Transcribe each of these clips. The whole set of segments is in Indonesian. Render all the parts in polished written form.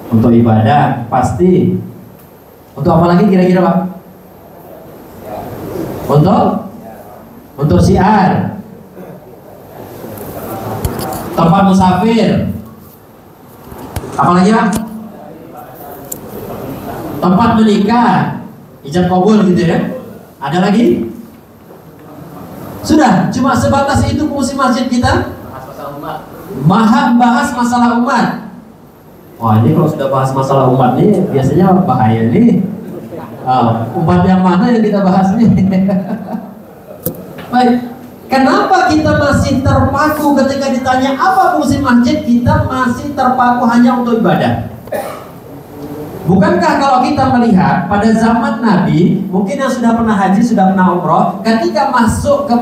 Untuk ibadah pasti. Untuk apa lagi kira-kira Pak? Untuk syiar, tempat musafir, apa lagi Pak? Tempat menikah, ijab kabul gitu ya. Ada lagi? Sudah, cuma sebatas itu fungsi masjid kita. Bahas masalah umat. Wah, ini kalau sudah bahas masalah umat nih biasanya bahaya nih. Umat yang mana yang kita bahas nih? Baik, kenapa kita masih terpaku ketika ditanya apa fungsi masjid? Kita masih terpaku hanya untuk ibadah. Bukankah kalau kita melihat pada zaman Nabi, mungkin yang sudah pernah haji, sudah pernah umroh, ketika masuk ke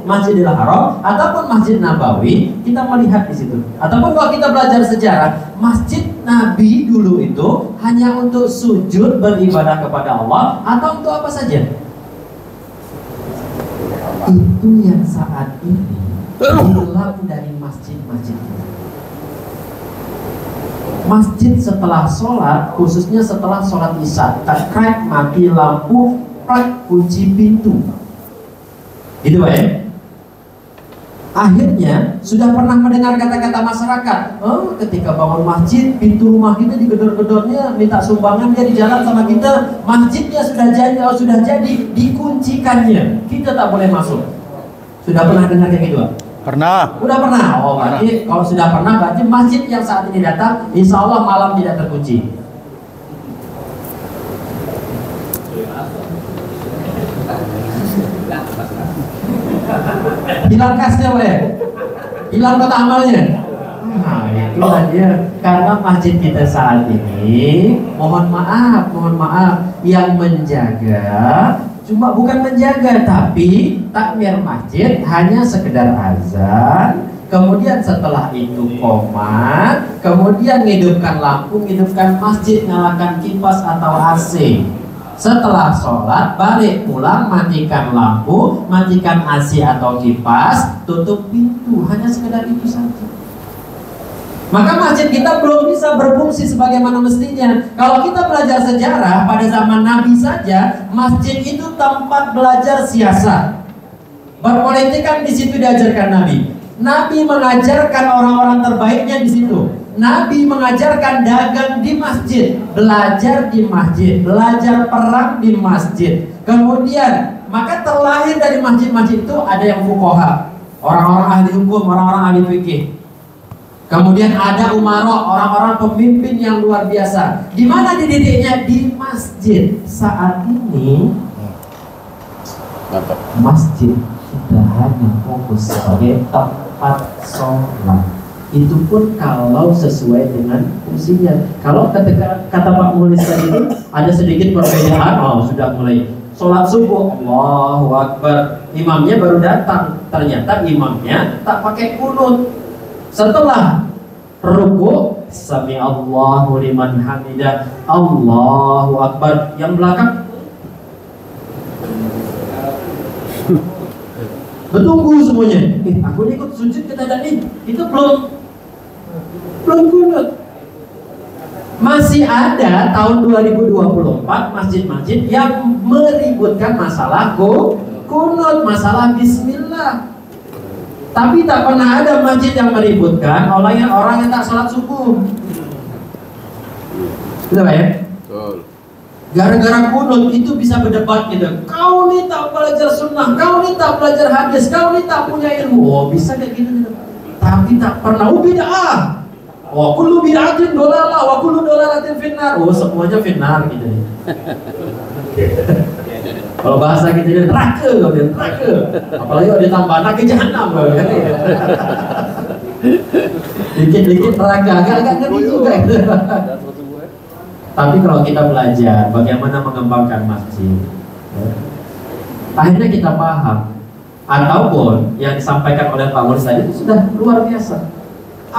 Masjidil Haram ataupun Masjid Nabawi, kita melihat di situ. Ataupun kalau kita belajar sejarah, Masjid Nabi dulu itu hanya untuk sujud beribadah kepada Allah atau untuk apa saja? Itu yang saat ini hilang dari masjid-masjid. Masjid setelah sholat, khususnya setelah sholat isya, krek mati lampu, krek kunci pintu, gitu Pak ya. Akhirnya sudah pernah mendengar kata-kata masyarakat, ketika bangun masjid, pintu rumah kita digedor-gedornya, minta sumbangan, dia di jalan sama kita, masjidnya sudah jadi, dikuncikannya, kita tak boleh masuk. Sudah pernah dengar kayak gitu Pak? Pernah. Udah pernah? Oh, berarti kalau sudah pernah, berarti masjid yang saat ini datang, insya Allah malam tidak terkunci. Hilang kasnya Pak ya? Hilang kota amalnya? Nah, itulah dia. Karena masjid kita saat ini, mohon maaf, yang menjaga cuma bukan menjaga, tapi takmir masjid hanya sekedar azan, kemudian setelah itu qomat, kemudian ngidupkan lampu, ngidupkan masjid, nyalakan kipas atau AC. Setelah sholat, balik pulang, matikan lampu, matikan AC atau kipas, tutup pintu, hanya sekedar itu saja. Maka masjid kita belum bisa berfungsi sebagaimana mestinya. Kalau kita belajar sejarah pada zaman Nabi saja, masjid itu tempat belajar siasat. Berpolitik kan di situ diajarkan Nabi. Nabi mengajarkan orang-orang terbaiknya di situ. Nabi mengajarkan dagang di masjid, belajar di masjid, belajar perang di masjid. Kemudian, maka terlahir dari masjid-masjid itu ada yang fuqaha, orang-orang ahli hukum, orang-orang ahli fikih. Kemudian ada umara, orang-orang pemimpin yang luar biasa. Di mana dididiknya? Di masjid. Saat ini masjid kita hanya fokus sebagai tempat sholat. Itu pun kalau sesuai dengan fungsinya. Kalau kata Pak Mulis tadi itu ada sedikit perbedaan, sudah mulai sholat subuh, Allahu Akbar, imamnya baru datang. Ternyata imamnya tak pakai kunut. Setelah ruku, sami Allahu liman hamidah, Allahu Akbar. Yang belakang bertunggu semuanya. Aku ikut sujud kita tadi, itu belum kunut. Masih ada tahun 2024 masjid-masjid yang meributkan masalah kunut, masalah bismillah. Tapi tak pernah ada masjid yang meributkan orang yang tak sholat subuh. Betul Pak ya? Betul. Gara-gara kunut itu bisa berdebat gitu. Kau nih tak belajar sunnah, kau nih tak belajar hadis, kau nih tak punya ilmu. Bisa kayak gitu. Tapi tak pernah bid'ah. Kullu bid'atin dolalah, wa kullu dolalatin finnar. Semuanya finnar gitu. Kalau bahasa kita neraka, apalagi kalau ditambah neraka jahanam, dikit-dikit neraka, agak ngeri juga. Tapi kalau kita belajar bagaimana mengembangkan masjid, akhirnya kita paham, ataupun yang disampaikan oleh Pak Mulis tadi itu sudah luar biasa.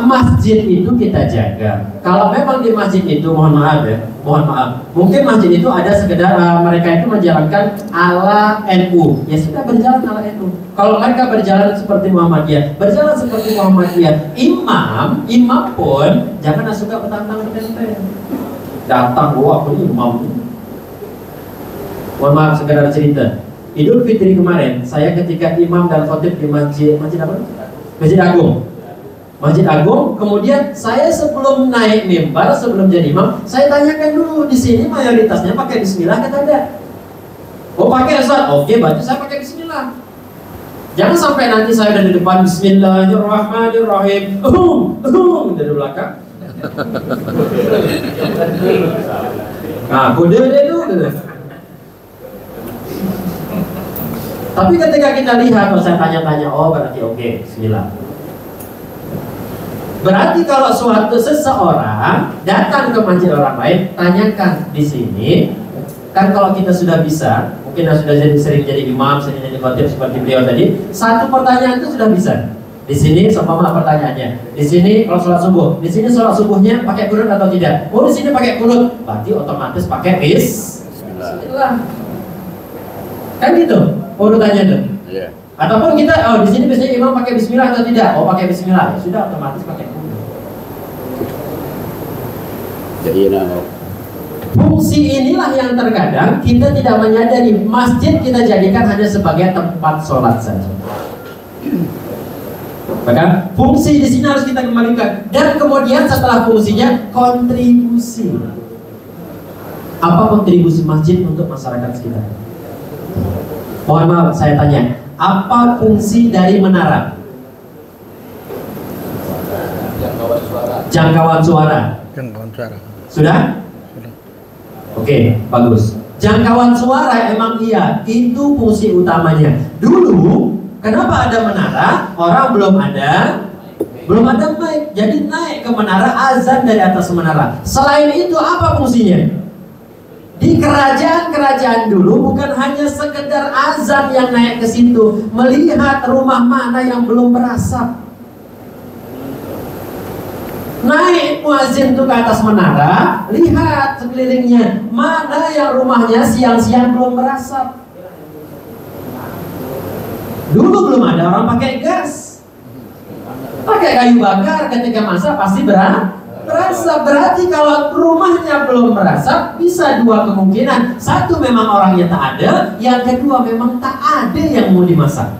masjid itu kita jaga. Kalau memang di masjid itu, mohon maaf ya, mohon maaf, mungkin masjid itu ada sekedar mereka itu menjalankan ala NU, ya sudah berjalan ala NU. Kalau mereka berjalan seperti Muhammadiyah, berjalan seperti Muhammadiyah, imam pun jangan suka bertantang-tantang. Datang, wah aku imam. Mohon maaf, sekedar cerita. Idul Fitri kemarin, saya ketika imam dan khotib di masjid apa? Masjid Agung. Masjid Agung, kemudian saya sebelum naik mimbar, sebelum jadi imam, saya tanyakan dulu di sini mayoritasnya pakai bismillah atau tidak? Oh pakai Ustaz, oke berarti saya pakai bismillah. Jangan sampai nanti saya ada di depan Bismillahirrahmanirrahim, dari belakang. Nah, kode itu. Tapi ketika kita lihat, kalau saya tanya-tanya, oh berarti oke, bismillah. Berarti kalau suatu seseorang datang ke masjid orang lain, tanyakan di sini. Kan kalau kita sudah bisa, mungkin sudah sering jadi imam, sering jadi khotib seperti beliau tadi, satu pertanyaan itu sudah bisa. Di sini seumpama pertanyaannya. Di sini kalau sholat subuh, di sini sholat subuhnya pakai kunut atau tidak? Oh di sini pakai kunut, berarti otomatis pakai bismillah. Kan gitu urutannya tuh. Yeah. Ataupun kita, oh di sini biasanya imam pakai bismillah atau tidak? Oh pakai bismillah, ya sudah otomatis pakai kunut. Fungsi inilah yang terkadang kita tidak menyadari. Masjid kita jadikan hanya sebagai tempat sholat saja. Maka fungsi di sini harus kita kembalikan. Dan kemudian setelah fungsinya, kontribusi. Apa kontribusi masjid untuk masyarakat sekitar? Mohon maaf, saya tanya, apa fungsi dari menara? Jangkauan suara. Sudah? Oke, bagus. Jangkauan suara emang iya, itu fungsi utamanya. Dulu, kenapa ada menara? Orang belum ada mic. Jadi naik ke menara, azan dari atas menara. Selain itu, apa fungsinya? Di kerajaan-kerajaan dulu bukan hanya sekedar azan yang naik ke situ, melihat rumah mana yang belum berasap. Naik muazin itu ke atas menara, lihat sekelilingnya, mana yang rumahnya siang-siang belum berasap. Dulu belum ada orang pakai gas, pakai kayu bakar, ketika masak pasti berasap. Berarti kalau rumahnya belum merasap, bisa dua kemungkinan. Satu, memang orangnya tak ada. Yang kedua, memang tak ada yang mau dimasak.